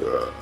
Easy.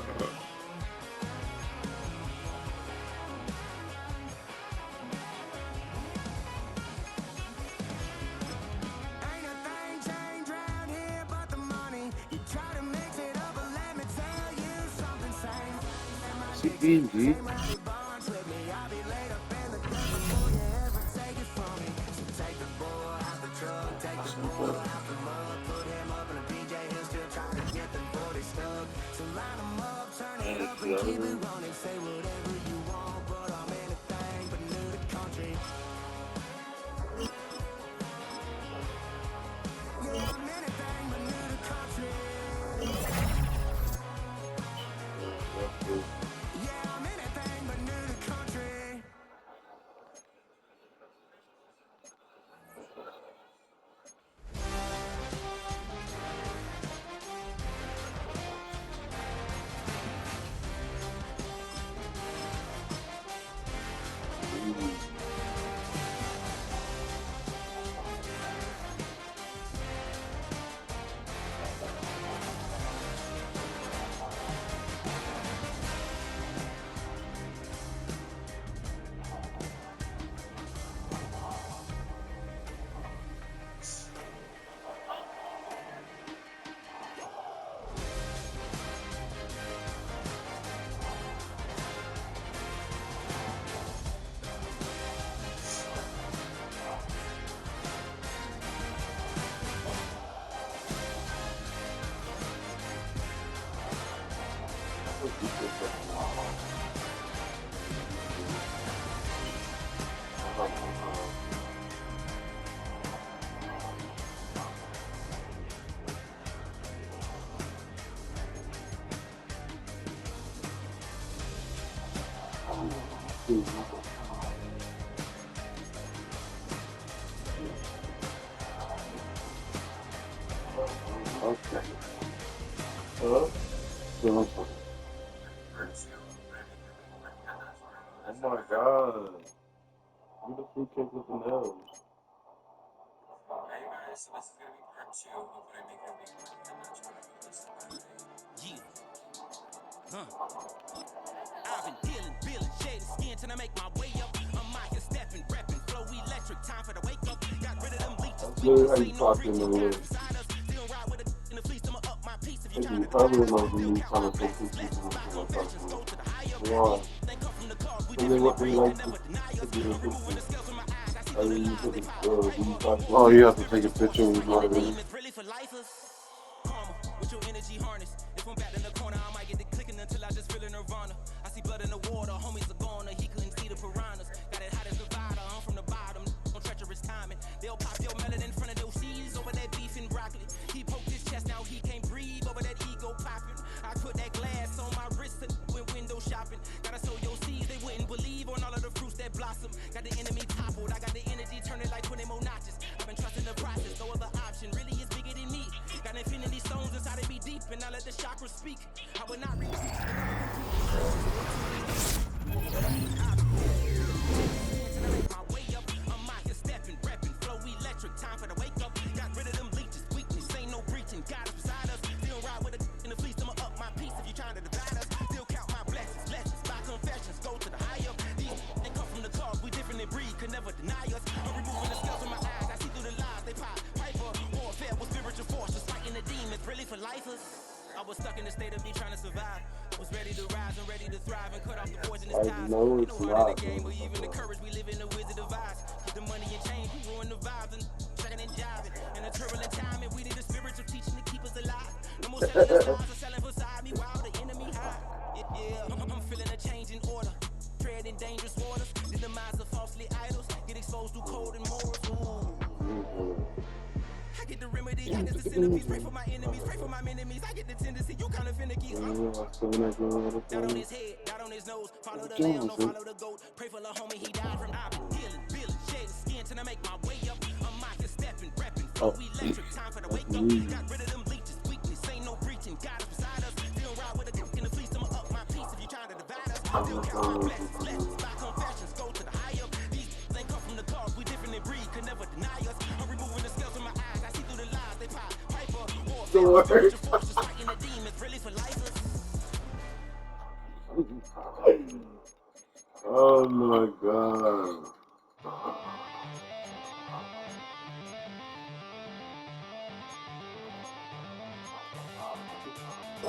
Okay. Oh my god. You the fruit cake with the nails. I've been dealing, shedding skin till I make my way up. I'm Mike stepping, repping, flow electric, time for the wake up. Got rid of them leeches. That's literally how you talk in the world. Still ride with a in the fleece, I'ma up my piece. If you You trying to probably divide us, know still me count trying my to take blessings. pictures Lessons and by stuff like confessions, go to the higher. why? They come from the cars, we And then differently what they breed, like can never deny to us. do a I'm removing picture. the scales from my eyes, I see Or through the you lies. take They a, pop do you piper, talk war, oh, you have to take a spiritual picture forces with fighting the whatever. demons, really for lifers. Karma, with your energy harness. If I'm back in the corner, I might get the clicking until I just feel a nirvana. I see blood in the water, homies are gone, he couldn't see the piranhas. Got it hot as Nevada, I'm from the bottom, on treacherous timing. They'll pop your melon in front of those seeds over that beef and broccoli. He poked his chest out, he can't breathe over that ego popping. I put that glass on my wrist and went window shopping. Gotta sow your seeds, they wouldn't believe on all of the fruits that blossom. Got the enemy toppled, I got the energy turning like 20 more notches. I've been trusting the process, no other option really is bigger than me. Got infinity stones inside of me deep, and I let the chakras speak. I will not retreat, but never make my way up. I'm mocking, stepping, repping, flow electric, time for the wake up. Got rid of them leeches, weakness, ain't no breaching. God is beside us, still ride with a in the fleece, I'ma up my piece if you trying to divide us. Still count my blessings, lessons, by confessions, go to the higher. These they come from the cause, we different in breed, could never deny us. I'm removing the scales from my eyes, I see through the lies, they pop piper. Warfare with spiritual force, just fighting the demons, really for lifers. I was stuck in the state of me trying to survive. Was ready to rise and ready to thrive and cut off the poisonous I ties. know Ain't it's no heart in not, the game, or man. even the courage. We live in the wizard of Oz. Get the money and change, we ruin the vibes and checking and jiving. In a turbulent time, and we need a spiritual teaching to keep us alive. No more selling the stars or selling beside me while the enemy hide. Yeah, I'm feeling a change in order. Treading dangerous waters. The demise of falsely idols. Get exposed through code and morals. Ooh. I get the remedy, God is the centerpiece. Pray for my enemies, pray for my enemies. I get the tendency, you kind of finicky. Dot on his head, dot on his nose. Follow the lamb, don't follow the goat. Pray for the homie, he died from. I've been dealing, shedding skin till I make my way up. I'm mocking, stepping, repping, flow electric. Time for the wake up. Got rid of them leeches, weakness, ain't no breaching. God is beside us. Still ride with a dick in the fleece, I'ma up my piece if you trying to divide us. Still count my blessings, lessons by confessions, go to the higher. These ain't come from the cause, we different in breed, could never deny us. I'm removing the scales from my eyes, I see through the lies, they pop piper. Warfare, spiritual forces fighting the demons, really for lifers.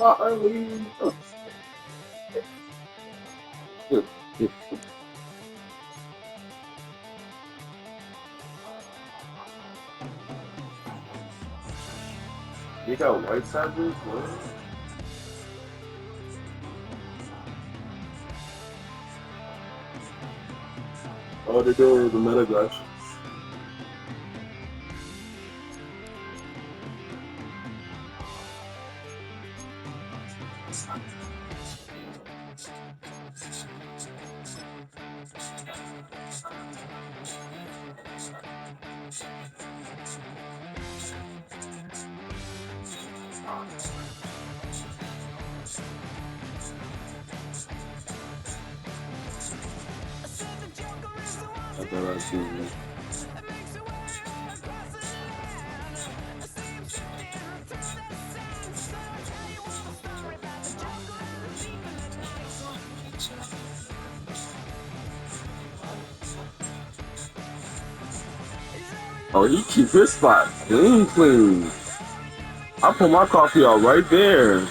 Marlene. You got white side boots? What? Oh, they're doing the meta gush. I thought I'd see you. Oh, he keep his spot clean. I put my coffee out right there.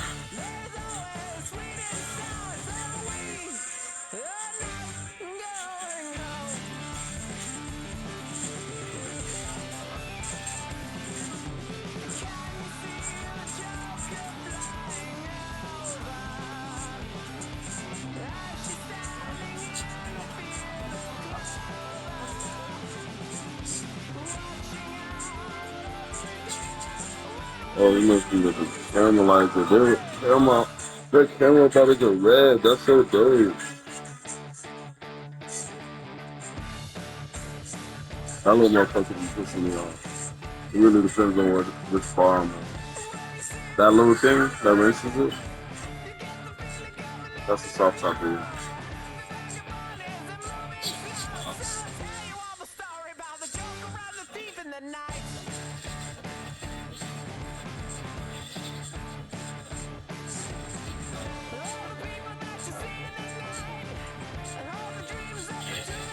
Oh, he must be with the caramelizer. Their camera about to get red. That's so dope. That little motherfucker be pissing me off. It really depends on which farm. That little thing that rinses it, that's a soft top dude.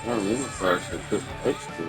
I don't know if I should put extra.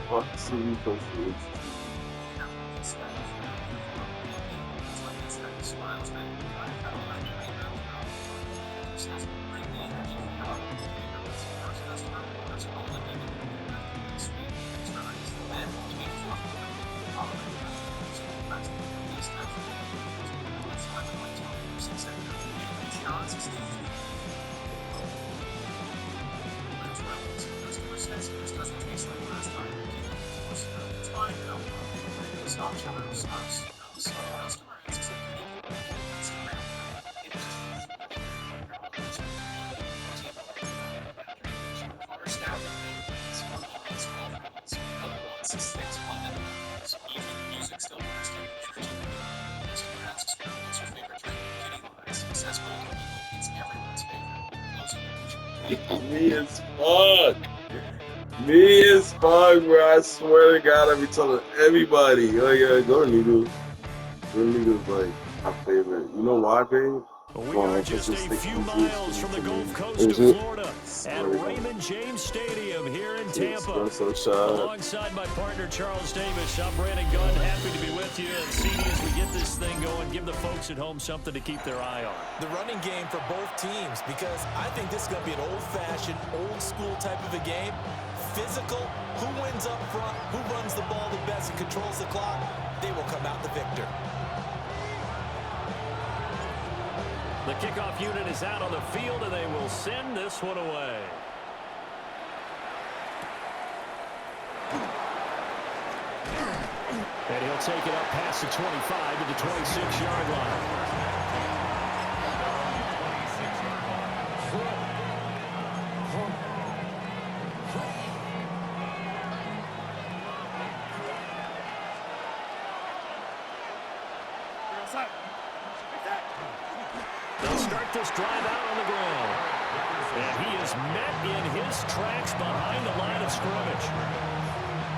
Fuck, see you post it. Me as fuck. Me as fuck, bro. I swear to God, I be telling everybody. Oh yeah, go Needles. Go Needles, like my favorite. You know why, babe? We are just a few miles from the Gulf Coast of Florida at Raymond James Stadium here in Tampa. Alongside my partner, Charles Davis, I'm Brandon Gunn. Happy to be with you. And CD, as we get this thing going, give the folks at home something to keep their eye on. The running game for both teams, because I think this is going to be an old-fashioned, old-school type of a game. Physical, who wins up front, who runs the ball the best and controls the clock, they will come out the victor. The kickoff unit is out on the field, and they will send this one away. And he'll take it up past the 25 to the 26-yard line. They'll start this drive out on the ground. And he is met in his tracks behind the line of scrimmage.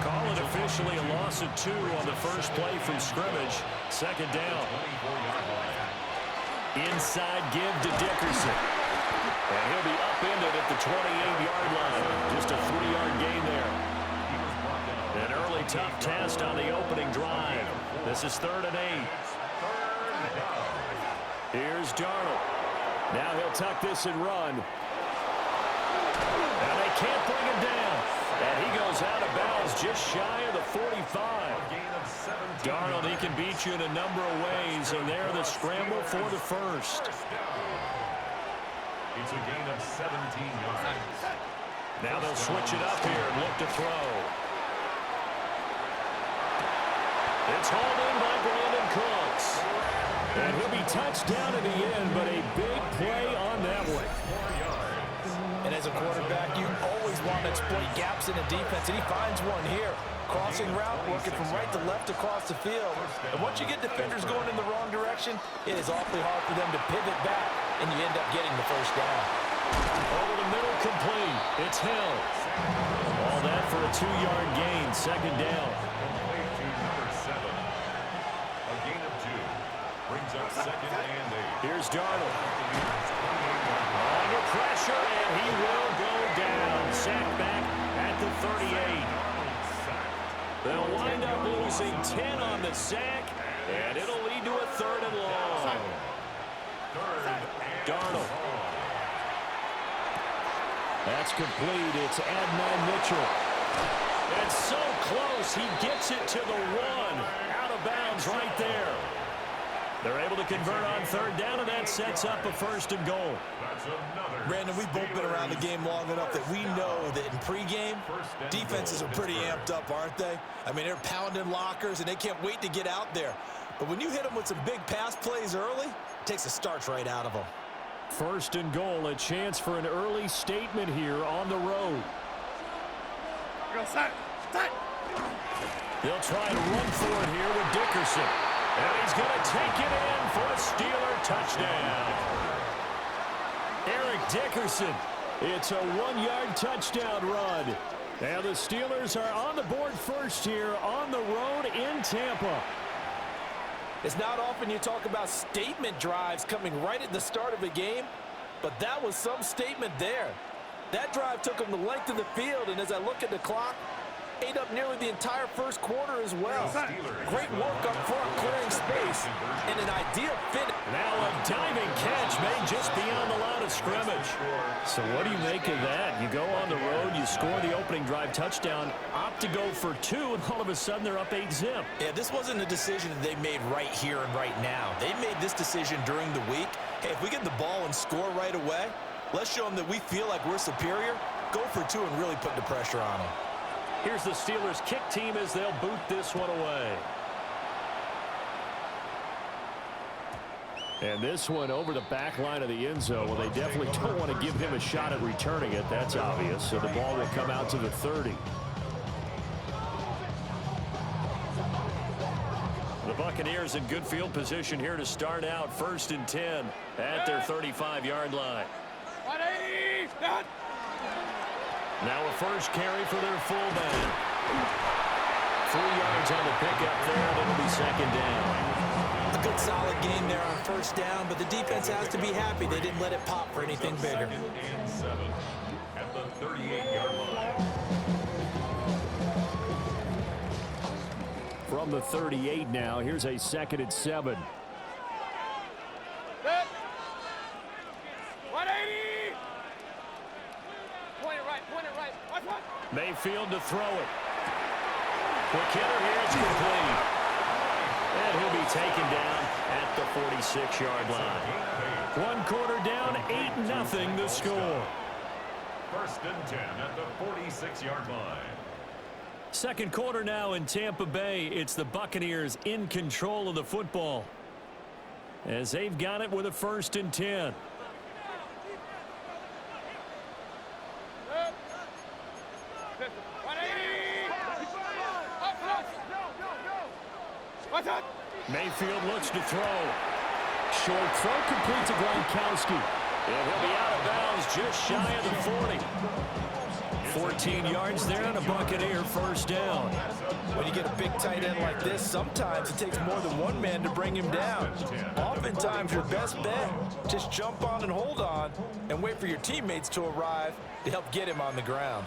Call it officially a loss of 2 on the first play from scrimmage. Second down. Inside give to Dickerson. And he'll be upended at the 28-yard line. Just a 3-yard gain there. An early tough test on the opening drive. This is 3rd and 8. Here's Darnold. Now he'll tuck this and run. And they can't bring him down. And he goes out of bounds just shy of the 45. Darnold, he can beat you in a number of ways. And there the scramble for the first. It's a gain of 17 yards. Now they'll switch it up here and look to throw. It's hauled in by Brandon Cooks. And he'll be touched down in the end, but a big play on that one. And as a quarterback, you always want to exploit gaps in the defense, and he finds one here. Crossing route, working from right to left across the field. And once you get defenders going in the wrong direction, it is awfully hard for them to pivot back, and you end up getting the first down. Over the middle, complete. It's Hill. All that for a 2-yard gain, second down. A gain of 2. Brings up 2nd and 8. Here's Darnold. Under pressure, and he will go down. Sacked back at the 38. They'll wind up losing 10 on the sack, and it'll lead to a 3rd and long. Darnold. That's complete. It's Adnan Mitchell. And so close, he gets it to the 1. Out of bounds right there. They're able to convert on 3rd down, and that sets up a 1st and goal. Brandon, we've both been around the game long enough that we know that in pregame, defenses are pretty amped up, aren't they? I mean, they're pounding lockers, and they can't wait to get out there. But when you hit them with some big pass plays early, it takes the starch right out of them. 1st and goal, a chance for an early statement here on the road. They'll try to run for it here with Dickerson. And he's going to take it in for a Steeler touchdown. Eric Dickerson. It's a 1-yard touchdown run. And the Steelers are on the board first here on the road in Tampa. It's not often you talk about statement drives coming right at the start of a game, but that was some statement there. That drive took them the length of the field, and as I look at the clock, ate up nearly the entire first quarter as well. Great work up front, clearing space, and an ideal fit. Now a diving catch made just beyond the line of scrimmage. So what do you make of that? You go on the road, you score the opening drive touchdown, opt to go for 2, and all of a sudden they're up 8-zip. Yeah, this wasn't a decision that they made right here and right now. They made this decision during the week. Hey, if we get the ball and score right away, let's show them that we feel like we're superior. Go for 2 and really put the pressure on them. Here's the Steelers kick team as they'll boot this one away. And this one over the back line of the end zone. Well, they definitely don't want to give him a shot at returning it. That's obvious. So the ball will come out to the 30. The Buccaneers in good field position here to start out 1st and 10 at their 35-yard line. Now a first carry for their fullback. 3 yards on the pickup there, and it'll be 2nd down. A good solid game there on 1st down, but the defense has to be happy they didn't let it pop for anything bigger. 2nd and 7 at the 38-yard line. From the 38 now, here's a 2nd and 7. 180! Point it right. Watch. Mayfield to throw it. Quick hitter here, it's complete. And he'll be taken down at the 46-yard line. 1 quarter down, 8-0 the score. 1st and 10 at the 46-yard line. 2nd quarter now in Tampa Bay. It's the Buccaneers in control of the football, as they've got it with a 1st and 10. Mayfield looks to throw. Short throw complete to Gronkowski. And he'll be out of bounds just shy of the 40. 14 yards there and a Buccaneer first down. When you get a big tight end like this, sometimes it takes more than one man to bring him down. Oftentimes, your best bet, just jump on and hold on and wait for your teammates to arrive to help get him on the ground.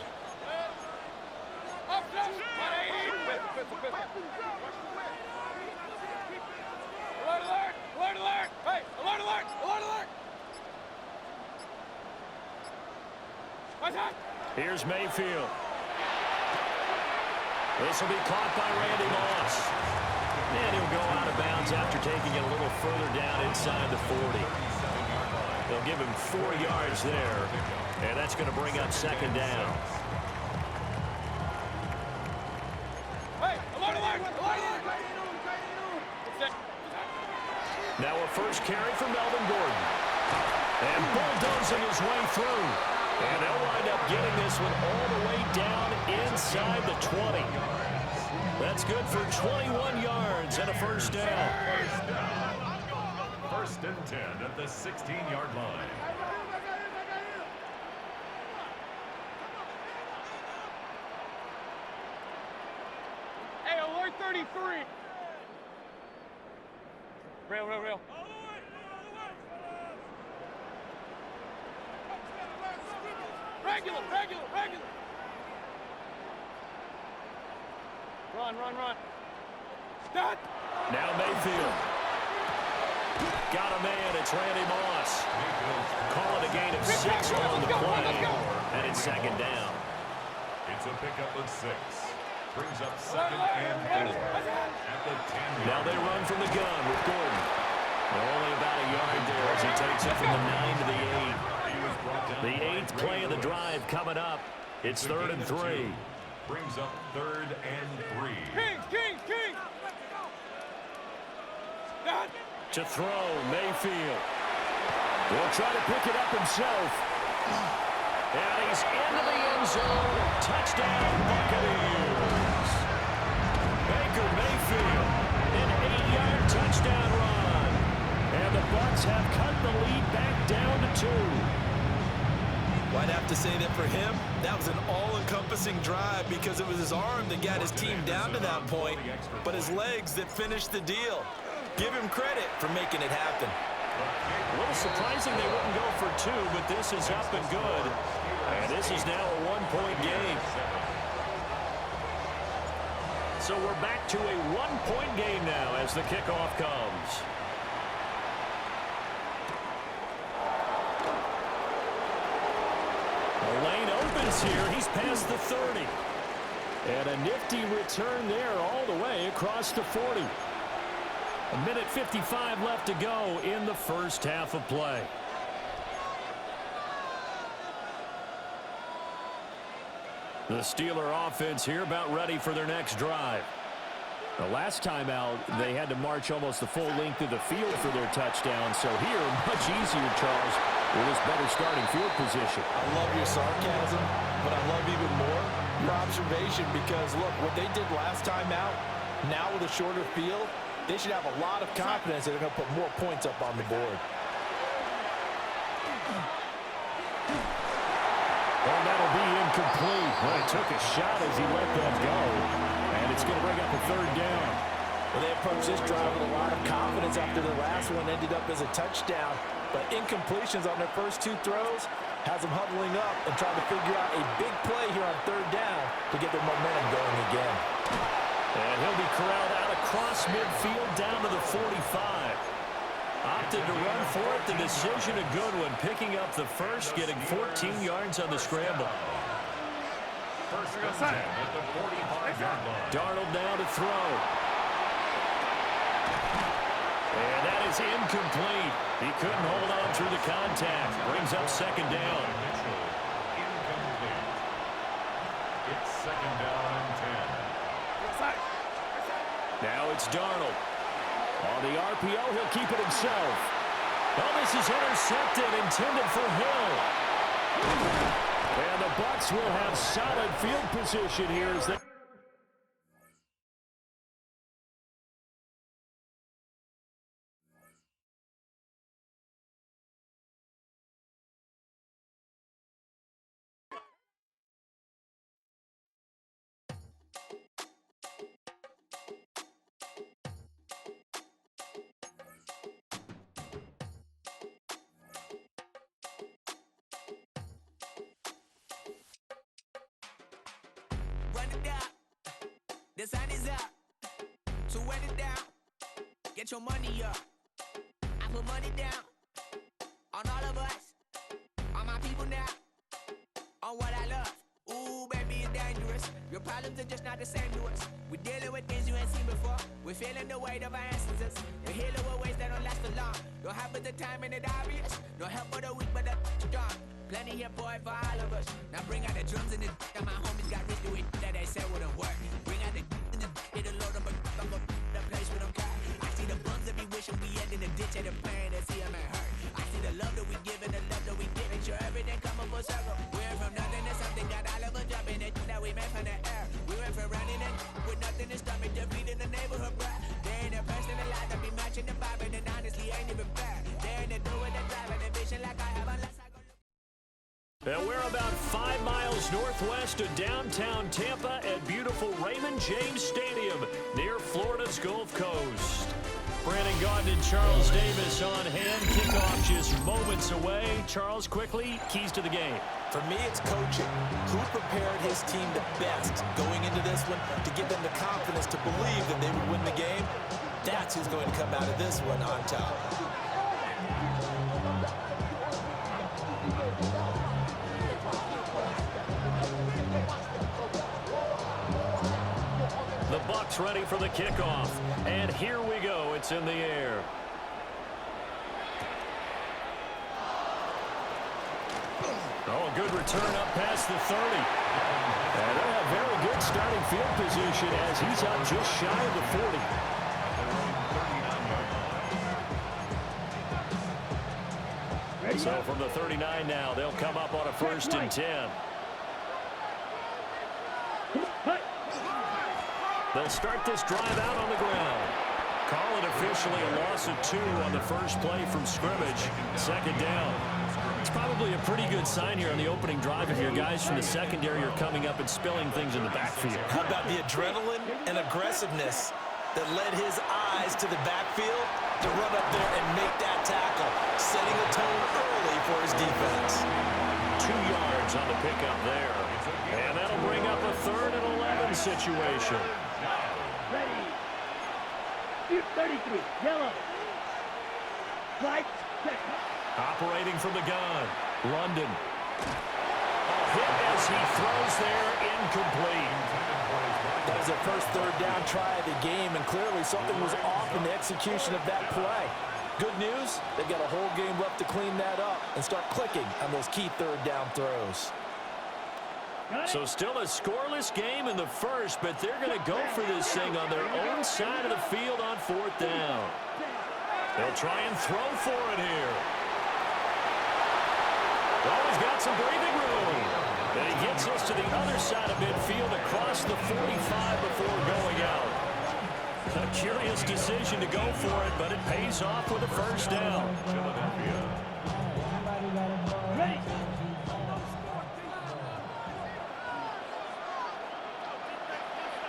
Alert, alert! Hey, alert, alert! Alert, alert! Here's Mayfield. This will be caught by Randy Moss. And he'll go out of bounds after taking it a little further down inside the 40. They'll give him 4 yards there, and that's going to bring up second down. Hey, alert, alert! Alert, alert! Now a first carry for Melvin Gordon. And bulldozing his way through. And they'll wind up getting this one all the way down inside the 20. That's good for 21 yards and a first down. First and 10 at the 16-yard line. Hey, alert 33! Real. Regular. Run. Stop! Now Mayfield. Got a man. It's Randy Moss. Call it a gain of 6 on the play. And it's second down. It's a pickup of 6. Brings up second and 4 at the 10-yard. Now they run from the gun with Gordon. Only about a yard there as he takes it from the 9 to the 8. The 8th play of the drive coming up. It's 3rd and 3. Brings up 3rd and 3. King! To throw, Mayfield. Will try to pick it up himself. And he's into the end zone. Touchdown, Buccaneers. Baker Mayfield, an 8-yard touchdown run. And the Bucs have cut the lead back down to 2. Well, I'd have to say that for him, that was an all-encompassing drive because it was his arm that got his team down to that point, but his legs that finished the deal. Give him credit for making it happen. A little surprising they wouldn't go for 2, but this is up and good. And this is now a 1-point game. So we're back to a 1-point game now as the kickoff comes. The lane opens here. He's past the 30. And a nifty return there all the way across the 40. A minute 55 left to go in the first half of play. The Steeler offense here about ready for their next drive. The last time out, they had to march almost the full length of the field for their touchdown. So here, much easier, Charles, with this better starting field position. I love your sarcasm, but I love even more your observation because, look, what they did last time out, now with a shorter field, they should have a lot of confidence that they're going to put more points up on the board. Well, that'll be incomplete. Well, he took a shot as he let that go. And it's going to bring up a 3rd down. Well, they approached this drive with a lot of confidence after the last one ended up as a touchdown. But incompletions on their first 2 throws has them huddling up and trying to figure out a big play here on 3rd down to get their momentum going again. And he'll be corralled out across midfield down to the 45. Opted to run for it. The decision a good one. Picking up the first, getting 14 yards on the scramble. First and 10 at the 45-yard line. Darnold now to throw. And that is incomplete. He couldn't hold on through the contact. Brings up second down. Incomplete. It's second down and 10. Now it's Darnold. On the RPO, he'll keep it himself. Oh, this is intercepted, intended for Hill. And the Bucs will have solid field position here as they it down. The sun is up. So wet it down. Get your money up. I put money down on all of us, on my people now, on what I love. Ooh, baby, it's dangerous. Your problems are just not the same to us. We're dealing with things you ain't seen before. We're feeling the weight of our ancestors. We're healing with ways that don't last so long. Don't have but the time and it obvious. No help for the weak, but the strong. Plenty here for it for all of us. Now bring out the drums and the that my homies got rich doing that they said wouldn't work. Bring out the it'll load them, but I'm gonna the place with them car. I see the bums that be wishing we end in the ditch and the pain that see them and hurt. I see the love that we give and the love that we give. Make sure everything come up full circle. We're from nothing to something, got all of us jumping it that we made from the air. We went from running and with nothing to stop it, just feeding the neighborhood bread. There ain't a person alive that be matching the vibe, and honestly ain't even fair. There ain't a do with the drive and the vision like I have unless I go look. And we're about 5 miles northwest of downtown Tampa at beautiful Raymond James Stadium near Florida's Gulf Coast. Brandon Gaudin and Charles Davis on hand. Kickoff just moments away. Charles, quickly, keys to the game. For me, it's coaching. Who prepared his team the best going into this one to give them the confidence to believe that they would win the game? That's who's going to come out of this one on top. The Bucs ready for the kickoff. And here we go. It's in the air. Oh, a good return up past the 30. And they'll have very good starting field position as he's up just shy of the 40. So from the 39 now, they'll come up on a 1st and 10. They'll start this drive out on the ground. Call it officially a loss of 2 on the first play from scrimmage. 2nd down. It's probably a pretty good sign here on the opening drive if your guys from the secondary are coming up and spilling things in the backfield. How about the adrenaline and aggressiveness that led his eyes to the backfield to run up there and make that tackle, setting a tone early for his defense. 2 yards on the pickup there. And that'll bring up a 3rd and 11 situation. Ready. 33, yellow. Flight, check. Operating from the gun. London. A hit as he throws there, incomplete. That was their first 3rd down try of the game, and clearly something was off in the execution of that play. Good news, they've got a whole game left to clean that up and start clicking on those key 3rd down throws. So still a scoreless game in the first, but they're going to go for this thing on their own side of the field on 4th down. They'll try and throw for it here. Well, he's got some breathing room. And he gets us to the other side of midfield across the 45 before going out. A curious decision to go for it, but it pays off with a 1st down. Ready.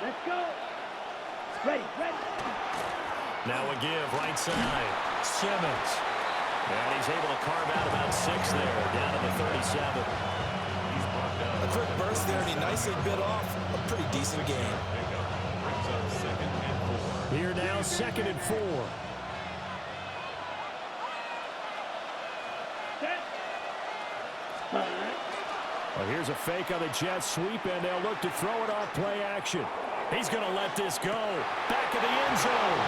Let's go. Ready, ready. Now a give right side. Simmons. And he's able to carve out about 6 there, down to the 37. A quick burst there, and he nicely bit off a pretty decent game. Here now, 2nd and 4. Well, here's a fake on the jet sweep, and they'll look to throw it off play action. He's going to let this go. Back of the end zone.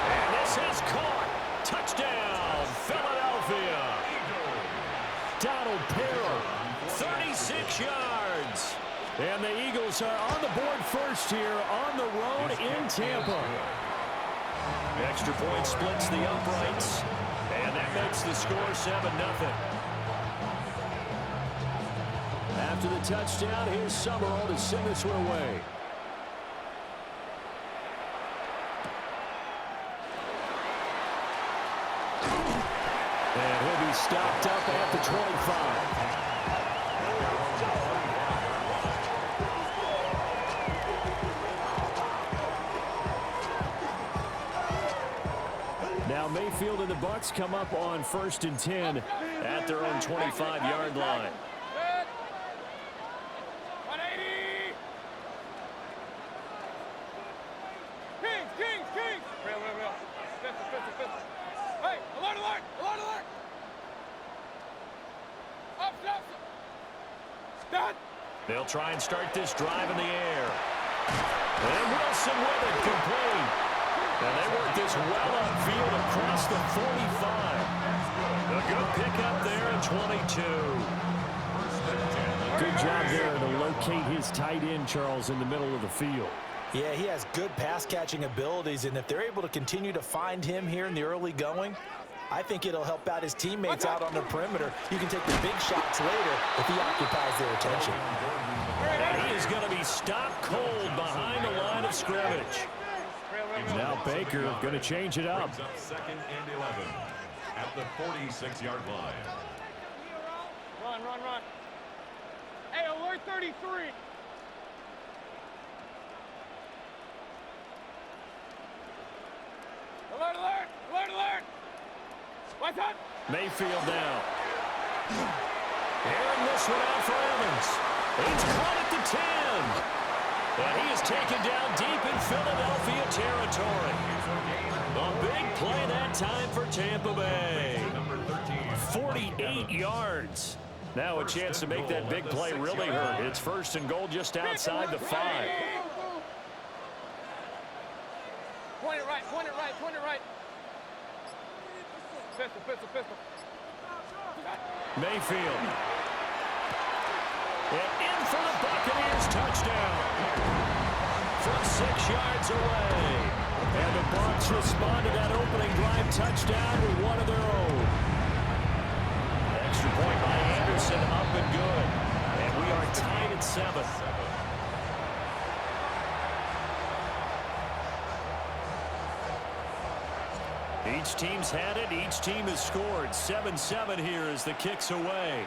And this has caught. Touchdown, Philadelphia. Donald Parrott, 36 yards. And the Eagles are on the board first here on the road in Tampa. Extra point splits the uprights. And that makes the score 7-0. After the touchdown, here's Summerall to send this one away. And he'll be stopped up at the 25. Now Mayfield and the Bucs come up on 1st and 10 at their own 25-yard line. They'll try and start this drive in the air. And Wilson with it, complete. And they work this well upfield across the 45. A good pickup there at 22. Good job there to locate his tight end, Charles, in the middle of the field. Yeah, he has good pass-catching abilities, and if they're able to continue to find him here in the early going, I think it'll help out his teammates out on the perimeter. You can take the big shots later if he occupies their attention. And he is going to be stopped cold behind the line of scrimmage. Now Baker going to change it up. Brings up 2nd and 11 at the 46-yard line. Run, run, run. Hey, alert 33. Alert, alert, alert, alert. What's up? Mayfield down. Airing this one out for Evans. He's caught at the 10. And he is taken down deep in Philadelphia territory. A big play that time for Tampa Bay. 48 yards. Now a chance to make that big play really hurt. It's 1st and goal just outside the 5. Point it right, point it right, point it right. Pistol, pistol, pistol. Mayfield. And in for the Buccaneers touchdown. From 6 yards away. And the Bucs respond to that opening drive touchdown with one of their own. Extra point by Anderson, up and good. And we are tied at 7. Each team's had it. Each team has scored. 7-7 here as the kick's away.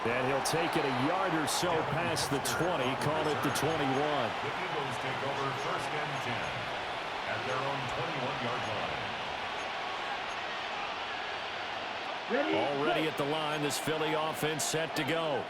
And he'll take it a yard or so past the 20. Call it the 21. The Eagles take over 1st and 10 at their own 21-yard line. Ready? Already at the line, this Philly offense set to go.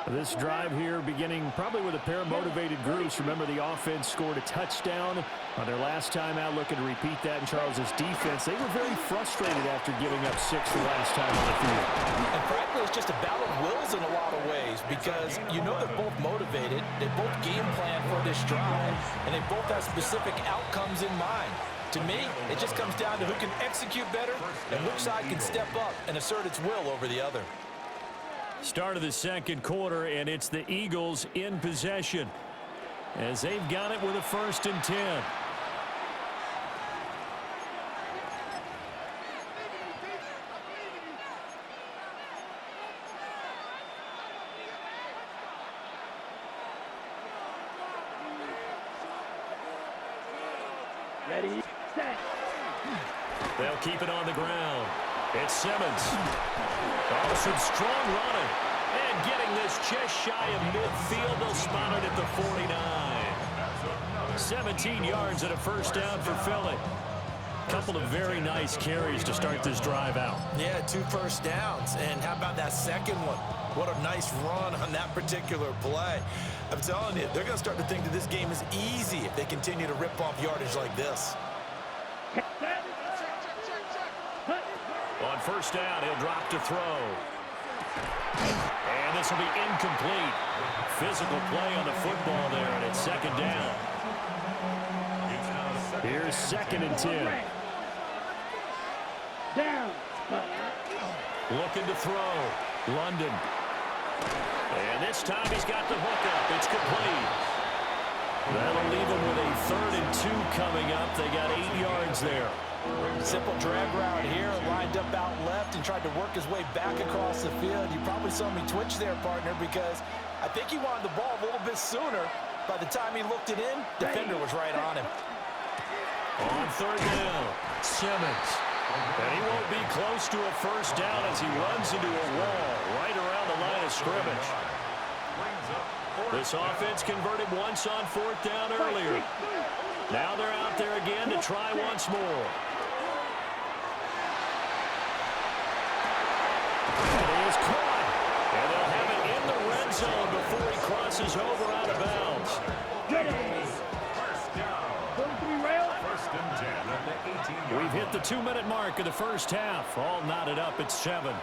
This drive here beginning probably with a pair of motivated groups. Remember, the offense scored a touchdown on their last time out. Looking to repeat that in Charles's defense. They were very frustrated after giving up 6 the last time on the field. And frankly, it's just a battle of wills in a lot of ways because you know they're both motivated. They both game plan for this drive, and they both have specific outcomes in mind. To me, it just comes down to who can execute better and which side can step up and assert its will over the other. Start of the 2nd quarter, and it's the Eagles in possession as they've got it with a 1st and 10. Ready, set. They'll keep it on the ground. It's Simmons. Oh, some strong running. And getting this just shy of midfield. They'll spot it at the 49. 17 yards and a 1st down for Philly. Couple of very nice carries to start this drive out. Yeah, 2 first downs. And how about that second one? What a nice run on that particular play. I'm telling you, they're going to start to think that this game is easy if they continue to rip off yardage like this. On 1st down, he'll drop to throw. And this will be incomplete. Physical play on the football there, and it's 2nd down. Here's 2nd and 10. Down. Looking to throw. London. And this time he's got the hook up. It's complete. That'll leave him with a 3rd and 2 coming up. They got 8 yards there. Simple drag route here, lined up out left and tried to work his way back across the field. You probably saw me twitch there, partner, because I think he wanted the ball a little bit sooner. By the time he looked it in, defender was right on him. On 3rd down, Simmons. And he won't be close to a 1st down as he runs into a wall right around the line of scrimmage. This offense converted once on 4th down earlier. Now they're out there again to try once more. And he is caught. And they'll have it in the red zone before he crosses over out of bounds. First down. 33 rail. 1st and 10 at the 18-yard line. We've hit at the 2-minute mark of the first half. All knotted up at 7.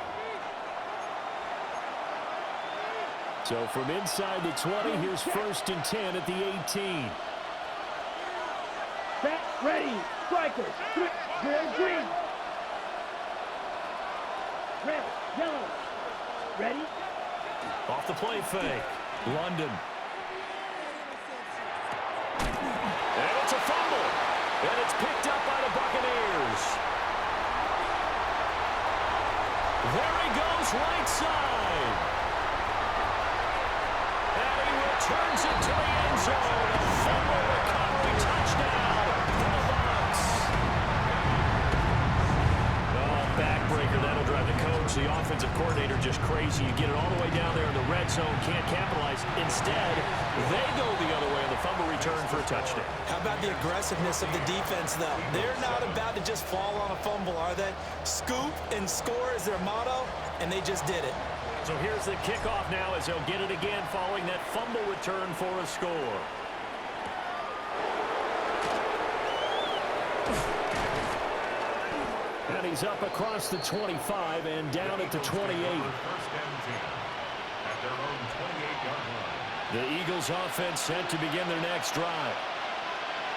So from inside the 20, here's 1st and 10 at the 18. Set, ready, strikers, red, green. Red, yellow, ready. Off the play fake, London. And it's a fumble. And it's picked up by the Buccaneers. There he goes, right side. And he returns it to the end zone. A fumble recovery touchdown for the Bucs. Oh, backbreaker. That'll drive the coach, the offensive coordinator, just crazy. You get it all the way down there in the red zone, can't capitalize. Instead, they go the other way on the fumble return for a touchdown. How about the aggressiveness of the defense, though? They're not about to just fall on a fumble, are they? Scoop and score is their motto, and they just did it. So here's the kickoff now as they'll get it again following that fumble return for a score. And he's up across the 25 and down at the 28. The Eagles offense set to begin their next drive.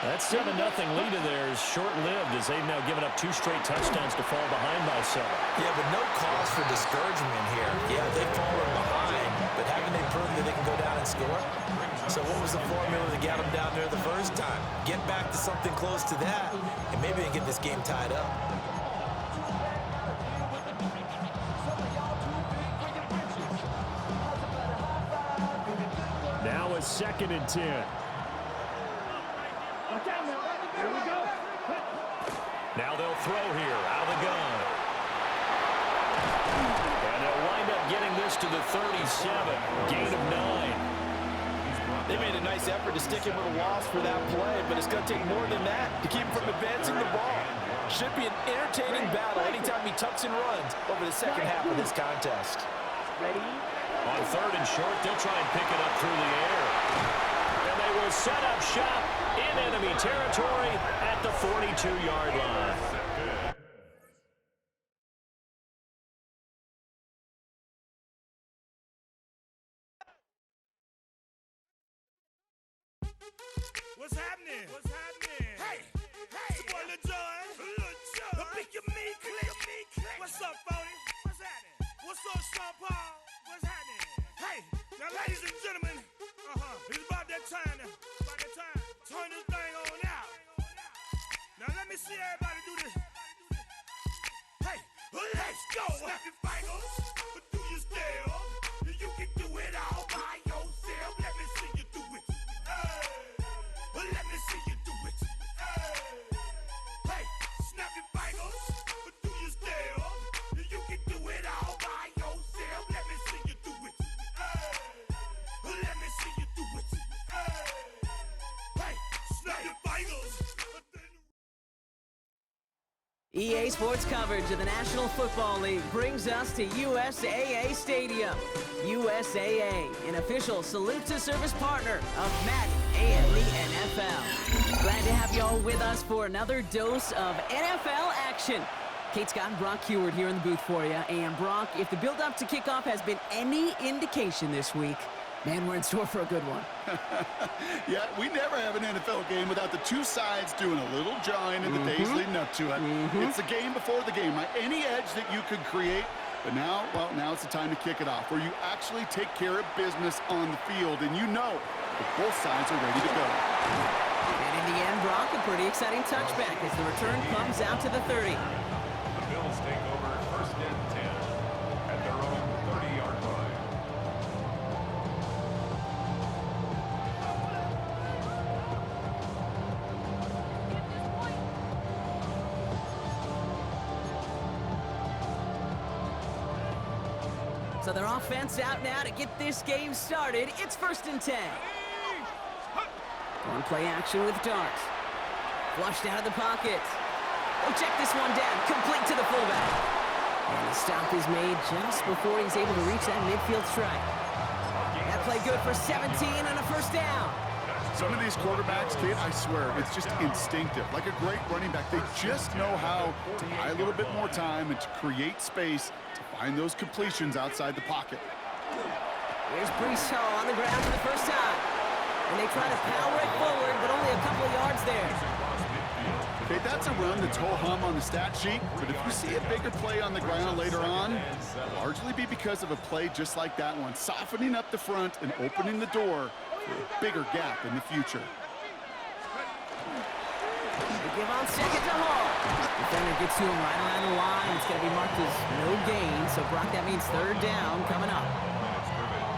That 7-0 lead of theirs short-lived as they've now given up 2 straight touchdowns to fall behind by 7. Yeah, but no cause for discouragement here. Yeah, they've fallen behind, but haven't they proven that they can go down and score? So what was the formula that got them down there the first time? Get back to something close to that, and maybe they get this game tied up. Now a 2nd and 10. Watch out now. Here we go. Now they'll throw here out of the gun. And they'll wind up getting this to the 37. Gain of 9. They made a nice effort to stick him with a loss for that play, but it's going to take more than that to keep him from advancing the ball. Should be an entertaining battle anytime he tucks and runs over the second half of this contest. Ready. On 3rd and short, they'll try and pick it up through the air. And they will set up shop in enemy territory at the 42-yard line. What's happening? What's happening? Hey, it's your boy Lil Jon. The Pick Your Me Click. What's up, Phony? What's happening? What's up, Sean Paul? What's happening? Hey, now ladies and gentlemen, it's about that time. Turn this thing on out. Now let me see everybody do this. Hey, let's go. Snap your fingers, do your step. You can do it all by yourself. Let me see you do it. Let me see you do it. Hey, snap your fingers, do your step. You can do it all by yourself. Let me see you do it. Let me see you do it. Hey, snap your fingers. EA Sports coverage of the National Football League brings us to USAA Stadium. USAA, an official salute-to-service partner of Madden and the NFL. Glad to have you all with us for another dose of NFL action. Kate Scott and Brock Heward here in the booth for you. And Brock, if the build-up to kickoff has been any indication this week, man, we're in store for a good one. Yeah, we never have an NFL game without the two sides doing a little jawing in the days leading up to it. It's the game before the game, right? Any edge that you could create. But now, well, now it's the time to kick it off, where you actually take care of business on the field, and you know that both sides are ready to go. And in the end, Brock, a pretty exciting touchback as the return comes out to the 30. The Bills take over 1st and 10 at their own 30-yard line. So their offense out now to get this game started. It's 1st and 10. One play action with Dart. Flushed out of the pocket. Oh, check this one down. Complete to the fullback. And the stop is made just before he's able to reach that midfield strike. That play good for 17 and a 1st down. Some of these quarterbacks, kid, I swear, it's just instinctive. Like a great running back, they just know how to buy a little bit more time and to create space to find those completions outside the pocket. Here's Brees Hall on the ground for the first time. And they try to power it forward, but only a couple of yards there. Okay, that's a run that's ho-hum on the stat sheet, but if you see a bigger play on the ground later on, it'll largely be because of a play just like that one, softening up the front and opening the door for a bigger gap in the future. They give on second to Hall. Defender gets to him right around the line. It's going to be marked as no gain, so Brock, that means third down coming up.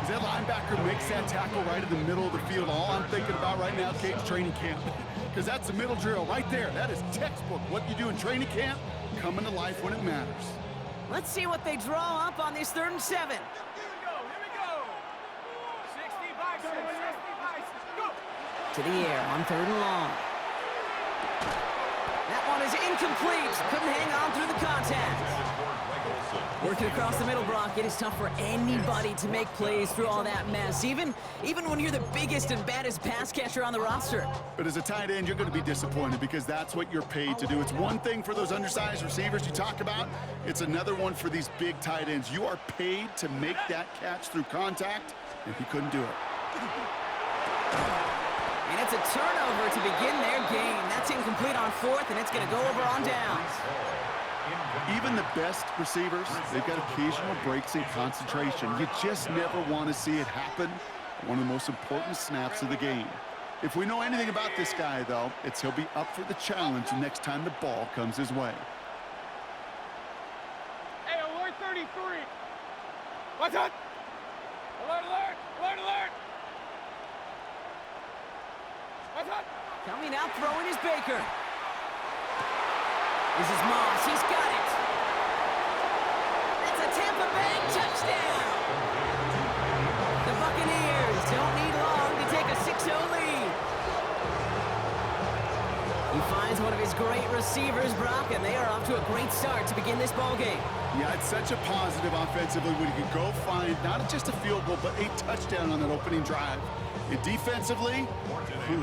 As that linebacker makes that tackle right in the middle of the field, all I'm thinking about right now, Kate's training camp. Because that's the middle drill right there. That is textbook. What you do in training camp, coming to life when it matters. Let's see what they draw up on this 3rd and 7. Here we go. 60 by 6, 60 by 6, go. To the air on 3rd and long. That one is incomplete. Couldn't hang on through the contact. Working across the middle, Brock, it is tough for anybody to make plays through all that mess, even when you're the biggest and baddest pass catcher on the roster. But as a tight end, you're going to be disappointed because that's what you're paid to do. It's one thing for those undersized receivers you talk about. It's another one for these big tight ends. You are paid to make that catch through contact, and he couldn't do it. And it's a turnover to begin their game. That's incomplete on 4th, and it's going to go over on downs. Even the best receivers, they've got occasional breaks in concentration. You just never want to see it happen. One of the most important snaps of the game. If we know anything about this guy, though, it's he'll be up for the challenge next time the ball comes his way. Hey, alert 33. What's up? Alert, alert, alert, alert. What's up? Coming out, throwing is Baker. This is Moss. He's got it. That's a Tampa Bay touchdown. The Buccaneers don't need long to take a 6-0 lead. He finds one of his great receivers, Brock, and they are off to a great start to begin this ball game. Yeah, it's such a positive offensively when you can go find not just a field goal, but a touchdown on that opening drive. And defensively,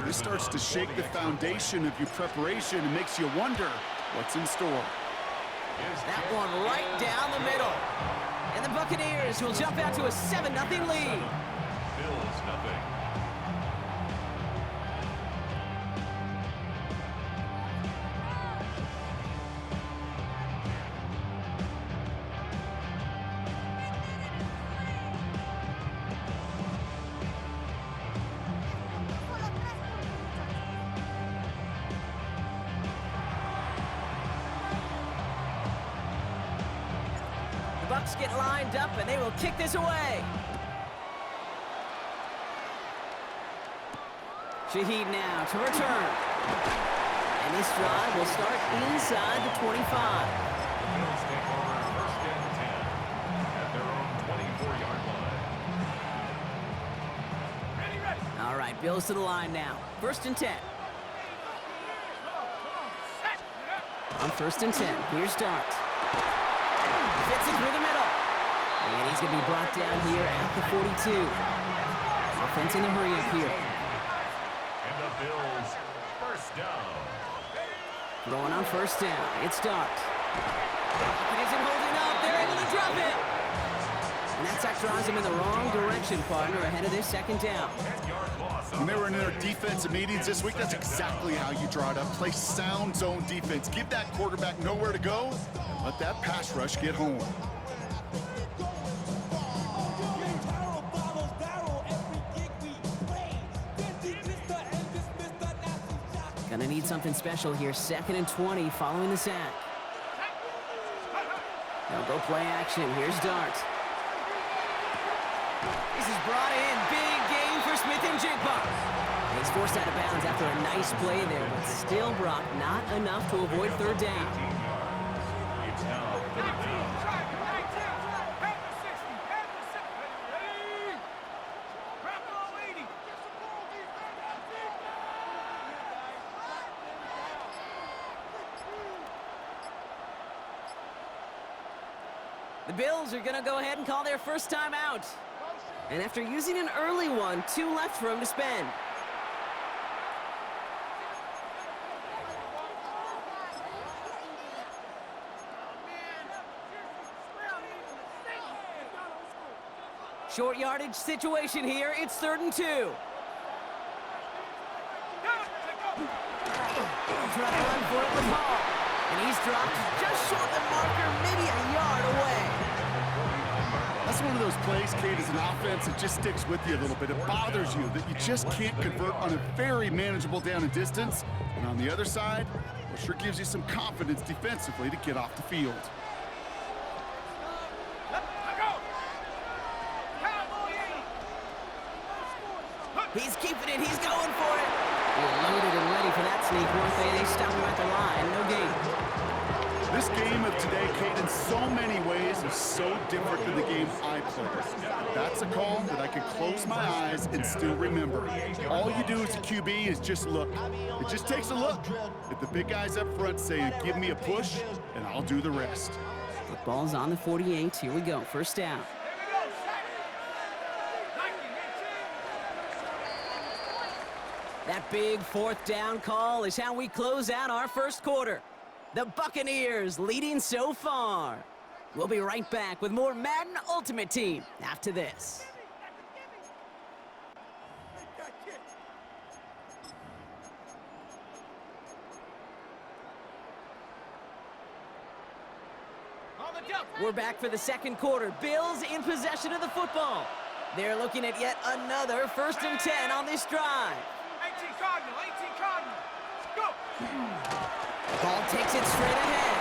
this starts to shake the foundation of your preparation and makes you wonder what's in store. That one right down the middle. And the Buccaneers will jump out to a 7-0 lead. Bills nothing. The Bucs get lined up, and they will kick this away. Shaheed now to return. And this drive will start inside the 25. Bills take over 1st and 10 at their own 24-yard line. Ready. All right, Bills to the line now. 1st and 10. On 1st and 10, here's Dart. Fits it through the middle. And he's going to be brought down here at the 42. Offense in the hurry up here. And the Bills, 1st down. Going on 1st down, it's Dart. It isn't holding up. They're able to drop it. And that sack drives him in the wrong direction, partner, ahead of this 2nd down. When they were in their defensive meetings this week, that's exactly how you draw it up. Play sound zone defense. Give that quarterback nowhere to go, and let that pass rush get home. Gonna need something special here. 2nd and 20 following the sack. They'll go play action. Here's Dart. This is brought in. Big game for Smith and Jigba. He's forced out of bounds after a nice play there, but still, Brock, not enough to avoid 3rd down. It's now 3rd down. The Bills are going to go ahead and call their first time out. And after using an early one, 2 left for him to spend. Short yardage situation here. It's 3rd and 2. He'll try to run for it with Hall. And he's dropped just short of the marker, maybe a yard away. That's one of those plays, Kate, as an offense, it just sticks with you a little bit. It bothers you that you just can't convert on a very manageable down and distance. And on the other side, well, sure gives you some confidence defensively to get off the field. He's keeping it. He's going for it. Loaded and ready for that sneak. They stop him at the line. No gain. This game of today, Kate, in so many ways is so different than the game I played. That's a call that I could close my eyes and still remember. All you do as a QB is just look. It just takes a look at the big guys up front saying, give me a push, and I'll do the rest. The ball's on the 48. Here we go. First down. That big 4th down call is how we close out our first quarter. The Buccaneers leading so far. We'll be right back with more Madden Ultimate Team after this. We're back for the second quarter. Bills in possession of the football. They're looking at yet another 1st and 10 on this drive. 18 Cardinal, 18 Cardinal. Go! Ball takes it straight ahead.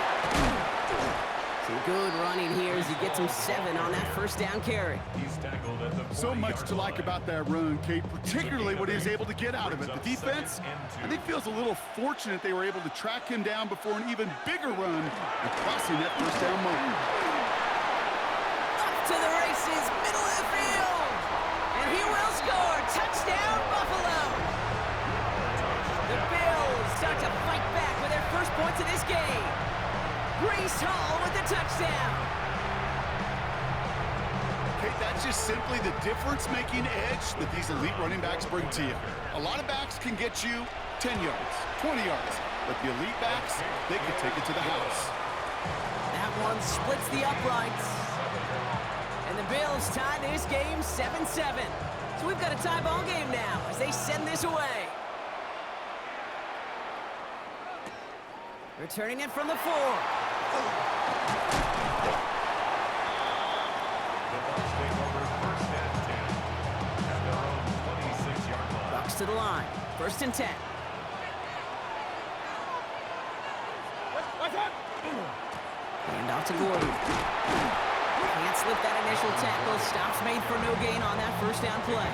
Some good running here as he gets him 7 on that 1st down carry. He's tackled at the So much to like about that run, Kate, particularly what he was able to get out of it. The defense, I think, feels a little fortunate they were able to track him down before an even bigger run and crossing that 1st down moment. Up to the races, middle of the field. And he will score. Touchdown, Buffalo. The Bills start to fight back with their first points of this game. Breece Hall with the touchdown. Kate, that's just simply the difference-making edge that these elite running backs bring to you. A lot of backs can get you 10 yards, 20 yards, but the elite backs, they can take it to the house. That one splits the uprights. And the Bills tie this game 7-7. So we've got a tie ball game now as they send this away. Returning it from the 4. The Bucs take over 1st and 10 at their own 26-yard line. Bucs to the line. 1st and 10. Hand off to Gordon. Can't slip that initial tackle. Stops made for no gain on that 1st down play.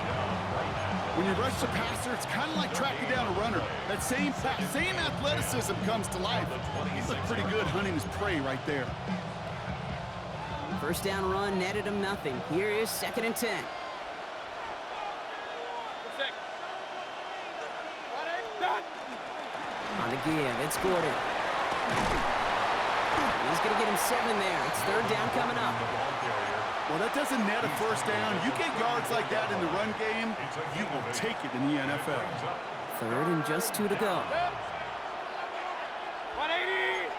When you rush the passer, it's kind of like tracking down a runner. That same athleticism comes to life. He looked pretty good hunting his prey right there. 1st down run netted him nothing. Here is 2nd and 10. On the give, it's Gordon. He's going to get him 7 there. It's 3rd down coming up. Well, that doesn't net a 1st down. You get yards like that in the run game, you will take it in the NFL. 3rd and just 2 to go. 180!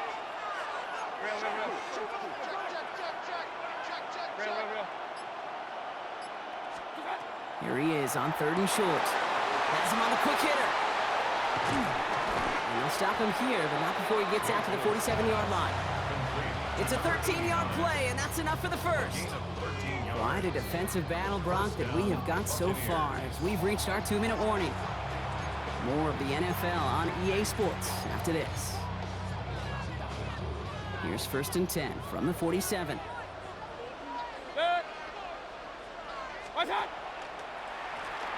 Here he is on 3rd and short. Has him on the quick hitter. And they'll stop him here, but not before he gets out to the 47-yard line. It's a 13-yard play, and that's enough for the 1st. Quite a defensive battle, Brock, that we have got so far as we've reached our 2-minute warning. More of the NFL on EA Sports after this. Here's 1st and 10 from the 47.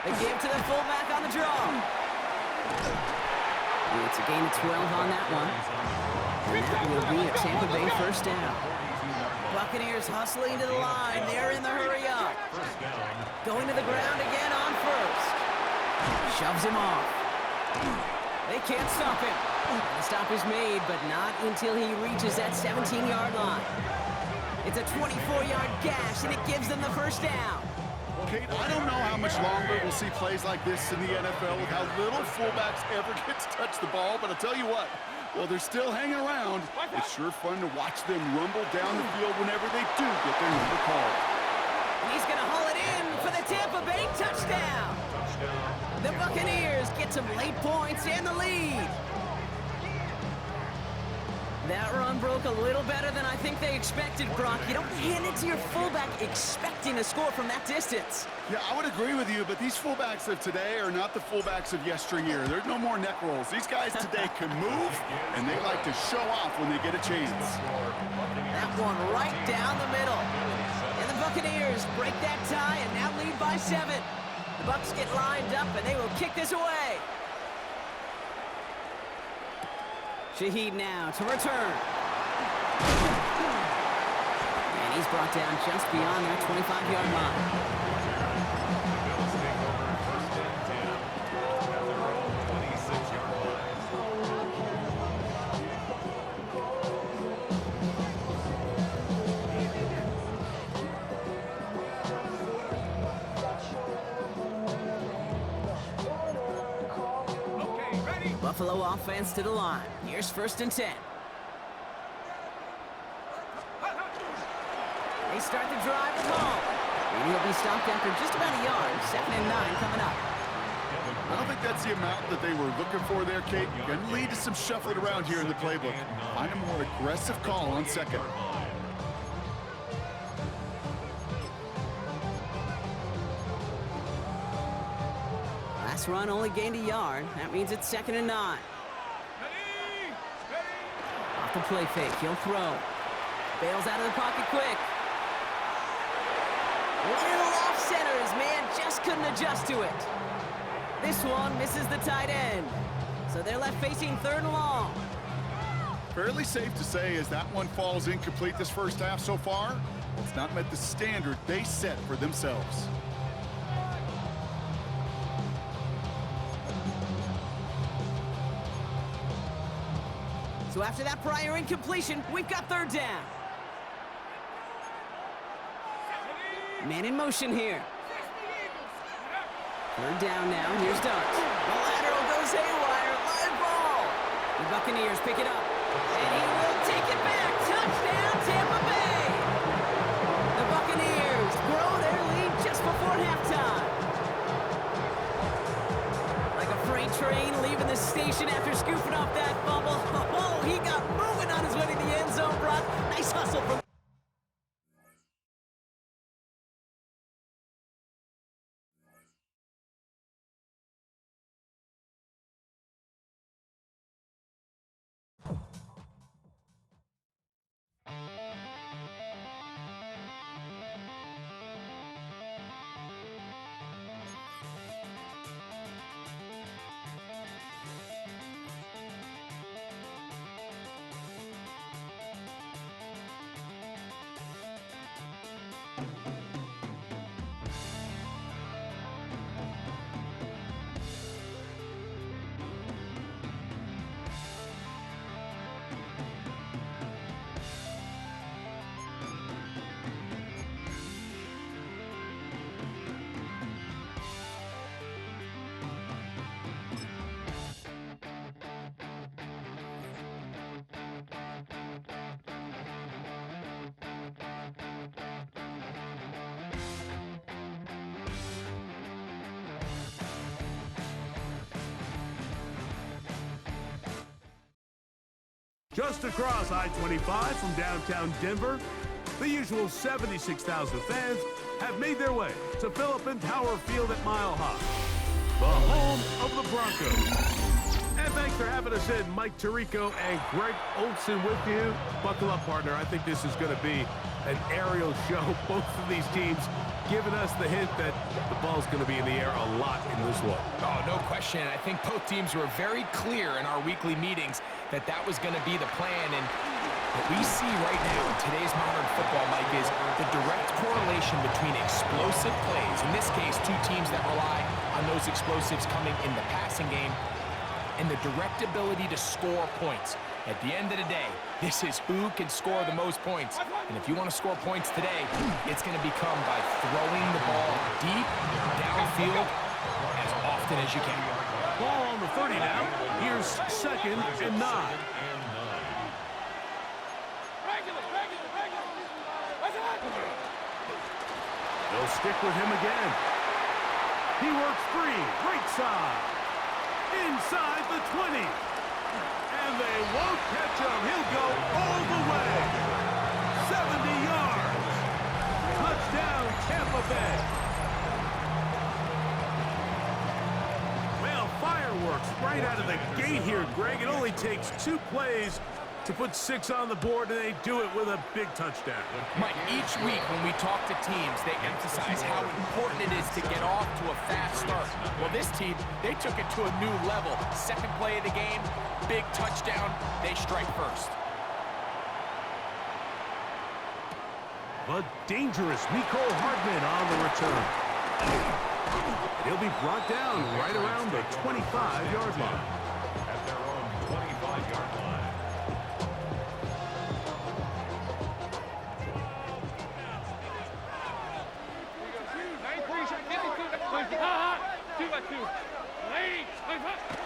They give to the fullback on the draw. It's a gain of 12 on that one. And that will be a Tampa Bay 1st down. Buccaneers hustling to the line. They're in the hurry up. Going to the ground again on 1st. Shoves him off. They can't stop him. The stop is made, but not until he reaches that 17-yard line. It's a 24-yard gash, and it gives them the 1st down. Kate, I don't know how much longer we'll see plays like this in the NFL with how little fullbacks ever get to touch the ball, but I'll tell you what, while they're still hanging around, it's sure fun to watch them rumble down the field whenever they do get their number called. And he's going to haul it in Touchdown! The Buccaneers get some late points and the lead. That run broke a little better than I think they expected, Brock. You don't hand it to your fullback expecting a score from that distance. Yeah, I would agree with you, but these fullbacks of today are not the fullbacks of yesteryear. There's no more neck rolls. These guys today can move, and they like to show off when they get a chance. That one right down the middle. And the Buccaneers break that tie and now lead by 7. The Bucs get lined up, and they will kick this away. Shaheed now to return. And he's brought down just beyond their 25-yard line. Buffalo offense to the line. Here's 1st and 10. They start the drive with Hall. And he'll be stopped after just about a yard. 2nd and 9 coming up. I don't think that's the amount that they were looking for there, Kate. Going to lead to some shuffling around here in the playbook. Find a more aggressive call on 2nd. Last run only gained a yard. That means it's 2nd and 9. Off the play fake, he'll throw. Bails out of the pocket quick. Little off center. His man just couldn't adjust to it. This one misses the tight end. So they're left facing 3rd and long. Fairly safe to say as that one falls incomplete this first half so far, it's not met the standard they set for themselves. So after that prior incompletion, we've got 3rd down. Man in motion here. 3rd down now. Here's Dart. The lateral goes haywire. Live ball. The Buccaneers pick it up. And he will take it back. Touchdown, Tampa Bay. The Buccaneers grow their lead just before halftime. Like a freight train leaving the station after scooping up that fumble. Oh, he got moving on his way to the end zone, Brock. Nice hustle from... Just across I-25 from downtown Denver, the usual 76,000 fans have made their way to Philip Tower Field at Mile High, the home of the Broncos. And thanks for having us in, Mike Tirico and Greg Olson with you. Buckle up, partner. I think this is going to be an aerial show. Both of these teams giving us the hint that the ball's going to be in the air a lot in this one. Oh, no question. I think both teams were very clear in our weekly meetings that that was going to be the plan. And what we see right now in today's modern football, Mike, is the direct correlation between explosive plays, in this case, two teams that rely on those explosives coming in the passing game, and the direct ability to score points. At the end of the day, this is who can score the most points. And if you want to score points today, it's going to become by throwing the ball deep, downfield, as often as you can. Ball on the 30 now. Here's 2nd and 9. They'll stick with him again. He works free, right side. Inside the 20. And they won't catch him. He'll go all the way. 70 yards. Touchdown, Tampa Bay. Well, fireworks right out of the gate here, Greg. It only takes 2 plays to put 6 on the board, and they do it with a big touchdown. Mike, each week when we talk to teams, they emphasize how important it is to get off to a fast start. Well, this team, they took it to a new level. Second play of the game, big touchdown, they strike first. But dangerous Mecole Hardman on the return. He'll be brought down right around the 25-yard line. At their own 25-yard line.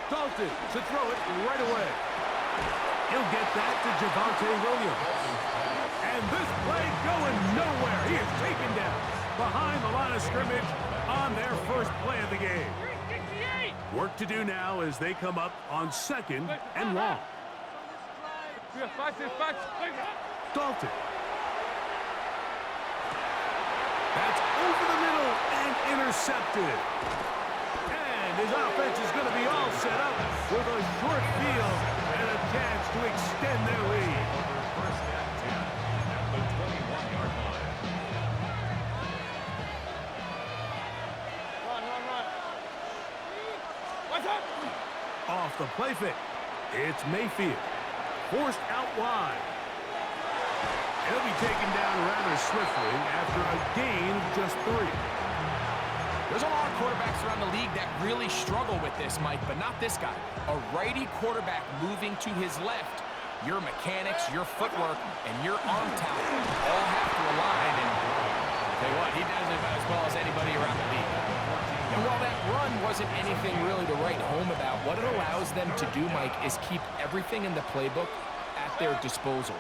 Dalton to throw it right away. He'll get that to Javonte Williams. And this play going nowhere. He is taken down behind the line of scrimmage on their first play of the game. Work to do now as they come up on 2nd and long. Dalton. That's over the middle and intercepted. And his offense is going to be all set up with a short field and a chance to extend their lead. First and 10 at the 21-yard line. Run. Off the play fake. It's Mayfield. Forced out wide. He'll be taken down rather swiftly after a gain of just 3. There's a lot of quarterbacks around the league that really struggle with this, Mike, but not this guy. A righty quarterback moving to his left. Your mechanics, your footwork, and your arm talent all have to align. And I'll tell you what, he does it about as well as anybody around the league. And while that run wasn't anything really to write home about, what it allows them to do, Mike, is keep everything in the playbook at their disposal.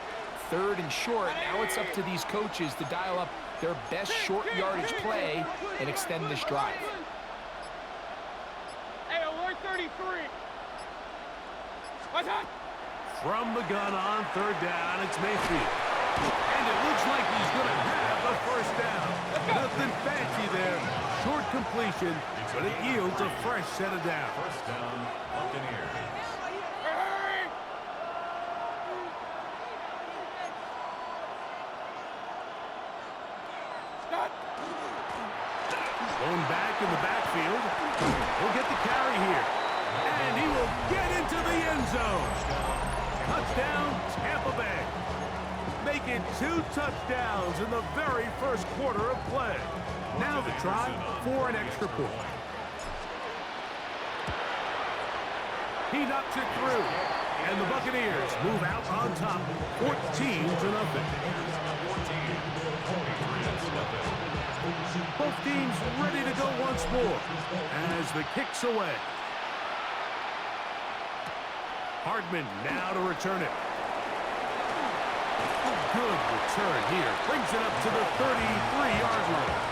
3rd and short, now it's up to these coaches to dial up their best short yardage play and extend this drive. Hey, alert 33. What's up? From the gun on 3rd down, it's Mayfield. And it looks like he's going to have the first down. Nothing fancy there. Short completion, but it yields a fresh set of downs. First down, Buccaneers. Going back in the backfield. He'll get the carry here. And he will get into the end zone. Touchdown, Tampa Bay. Making 2 touchdowns in the very first quarter of play. Now the try for an extra point. He knocks it through. And the Buccaneers move out on top, 14-0. Both teams ready to go once more as the kick's away. Hardman now to return it. Good return here. Brings it up to the 33-yard line.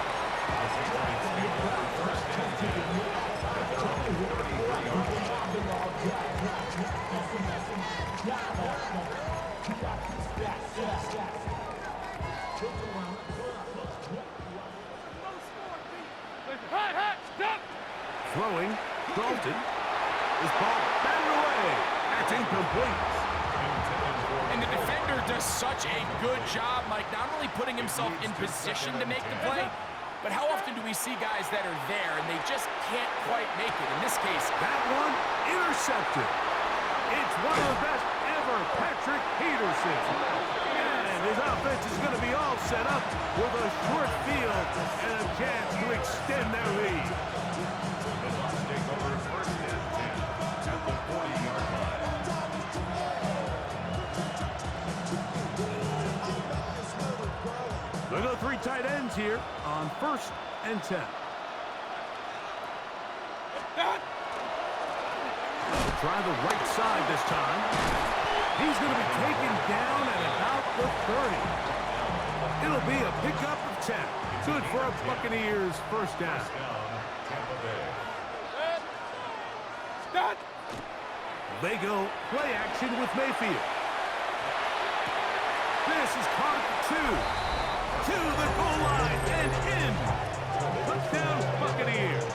Throwing, Dalton. His ball batted away. That's incomplete. And the defender does such a good job, Mike, not only putting himself in position to make the play, but how often do we see guys that are there and they just can't quite make it? In this case, that one intercepted. It's one of the best ever, Patrick Peterson. And his offense is going to be all set up with a short field and a chance to extend their lead. The Bucs take over first and 10 at the 40-yard line. They go 3 tight ends here on 1st and 10. Try the right side this time. He's going to be taken down at about the 30. It'll be a pickup of 10. Good for a Buccaneers first down. Tampa Bay. They go play action with Mayfield. This is caught at 2. To the goal line and in. Touchdown, Buccaneers.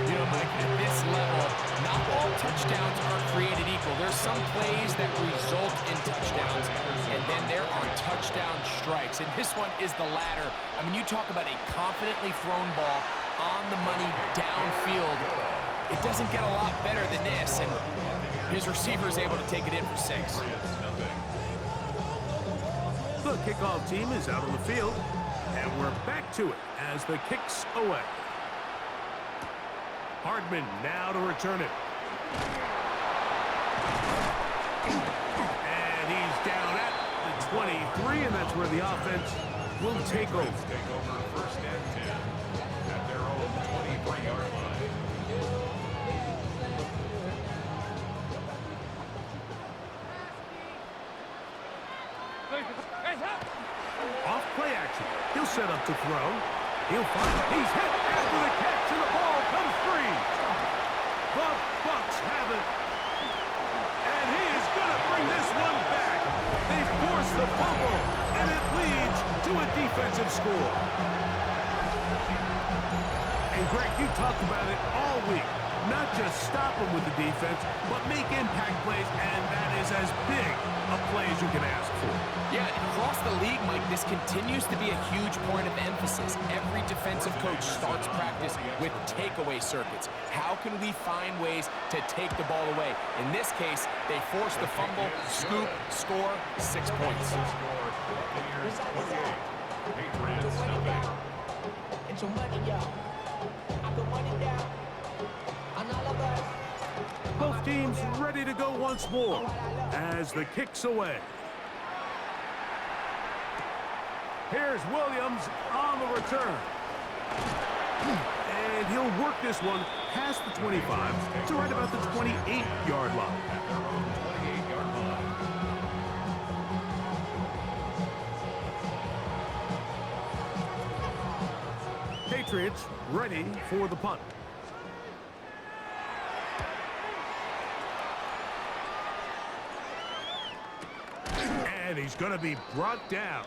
You know, Mike, at this level, not all touchdowns are created equal. There's some plays that result in touchdowns, and then there are touchdown strikes. And this one is the latter. I mean, you talk about a confidently thrown ball on the money downfield. It doesn't get a lot better than this, and his receiver is able to take it in for 6. The kickoff team is out on the field, and we're back to it as the kick's away. Hardman now to return it. And he's down at the 23, and that's where the offense will take over. Take over first and 10 at their own 23-yard line. Off play action. He'll set up to throw. He'll find it. He's hit after the catch, and the ball comes free. The Bucs have it. And he is going to bring this one back. They force the fumble, and it leads to a defensive score. And Greg, you talked about it all week. Not just stop them with the defense, but make impact plays, and that is as big a play as you can ask for. Yeah, across the league, Mike, this continues to be a huge point of emphasis. Every defensive coach starts practice with takeaway circuits. How can we find ways to take the ball away? In this case, they force the fumble, scoop, score, 6 points. It's your money, y'all. I put money down. Both teams ready to go once more as the kick's away. Here's Williams on the return. And he'll work this one past the 25 to right about the 28-yard line. Patriots ready for the punt. And he's going to be brought down